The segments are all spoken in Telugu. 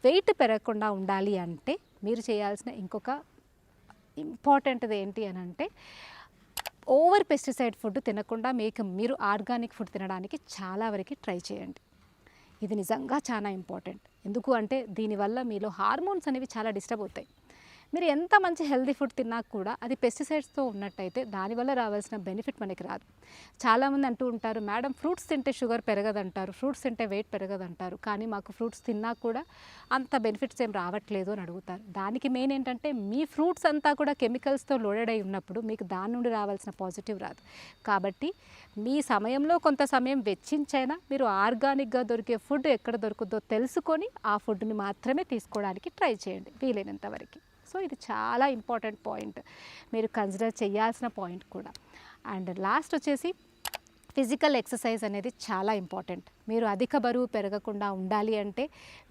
వెయిట్ పెరగకుండా ఉండాలి అంటే మీరు చేయాల్సిన ఇంకొక ఇంపార్టెంట్ది ఏంటి అని అంటే ఓవర్ పెస్టిసైడ్ ఫుడ్ తినకుండా మీరు ఆర్గానిక్ ఫుడ్ తినడానికి చాలా వరకు ట్రై చేయండి. ఇది నిజంగా చాలా ఇంపార్టెంట్. ఎందుకు అంటే దీనివల్ల మీలో హార్మోన్స్ అనేవి చాలా డిస్టర్బ్ అవుతాయి. మీరు ఎంత మంచి హెల్తీ ఫుడ్ తిన్నా కూడా అది పెస్టిసైడ్స్తో ఉన్నట్టయితే దానివల్ల రావాల్సిన బెనిఫిట్ మనకి రాదు. చాలామంది అంటూ ఉంటారు, మేడం ఫ్రూట్స్ తింటే షుగర్ పెరగదంటారు, ఫ్రూట్స్ తింటే వెయిట్ పెరగదంటారు, కానీ మాకు ఫ్రూట్స్ తిన్నా కూడా అంత బెనిఫిట్స్ ఏం రావట్లేదు అని అడుగుతారు. దానికి మెయిన్ ఏంటంటే మీ ఫ్రూట్స్ అంతా కూడా కెమికల్స్తో లోడెడ్ అయి ఉన్నప్పుడు మీకు దాని నుండి రావాల్సిన పాజిటివ్ రాదు. కాబట్టి మీ సమయంలో కొంత సమయం వెచ్చించైనా మీరు ఆర్గానిక్గా దొరికే ఫుడ్ ఎక్కడ దొరుకుతుందో తెలుసుకొని ఆ ఫుడ్ని మాత్రమే తీసుకోవడానికి ట్రై చేయండి వీలైనంత వరకు. సో ఇది చాలా ఇంపార్టెంట్ పాయింట్, మీరు కన్సిడర్ చేయాల్సిన పాయింట్ కూడా. అండ్ లాస్ట్ వచ్చేసి ఫిజికల్ ఎక్సర్సైజ్ అనేది చాలా ఇంపార్టెంట్. మీరు అధిక బరువు పెరగకుండా ఉండాలి అంటే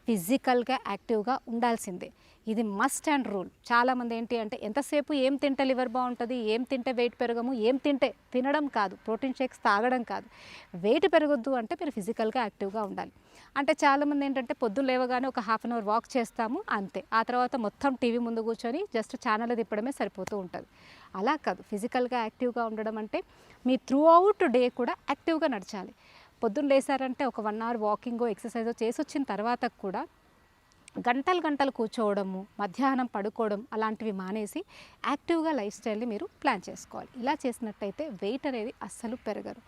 ఫిజికల్గా యాక్టివ్గా ఉండాల్సిందే. ఇది మస్ట్ అండ్ రూల్. చాలామంది ఏంటి అంటే ఎంతసేపు ఏం తింటే లివర్ బాగుంటుంది, ఏం తింటే వెయిట్ పెరగము, తినడం కాదు, ప్రోటీన్ షేక్స్ తాగడం కాదు, వెయిట్ పెరగొద్దు అంటే మీరు ఫిజికల్గా యాక్టివ్గా ఉండాలి. అంటే చాలామంది ఏంటంటే పొద్దున్న లేవగానే ఒక హాఫ్ అన్ అవర్ వాక్ చేస్తాము అంతే, ఆ తర్వాత మొత్తం టీవీ ముందు కూర్చొని జస్ట్ ఛానల్ తిప్పడమే సరిపోతూ ఉంటుంది. అలా కాదు, ఫిజికల్గా యాక్టివ్గా ఉండడం అంటే మీ త్రూ అవుట్ డే కూడా యాక్టివ్గా నడచాలి. పొద్దున్న లేసారంటే ఒక 1 అవర్ వాకింగో ఎక్సర్సైజో చేసి వచ్చిన తర్వాత కూడా గంటలు కూర్చోవడము, మధ్యాహ్నం పడుకోవడం అలాంటివి మానేసి యాక్టివ్గా లైఫ్ స్టైల్ని మీరు ప్లాన్ చేసుకోవాలి. ఇలా చేసినట్టయితే వెయిట్ అనేది అస్సలు పెరగరు.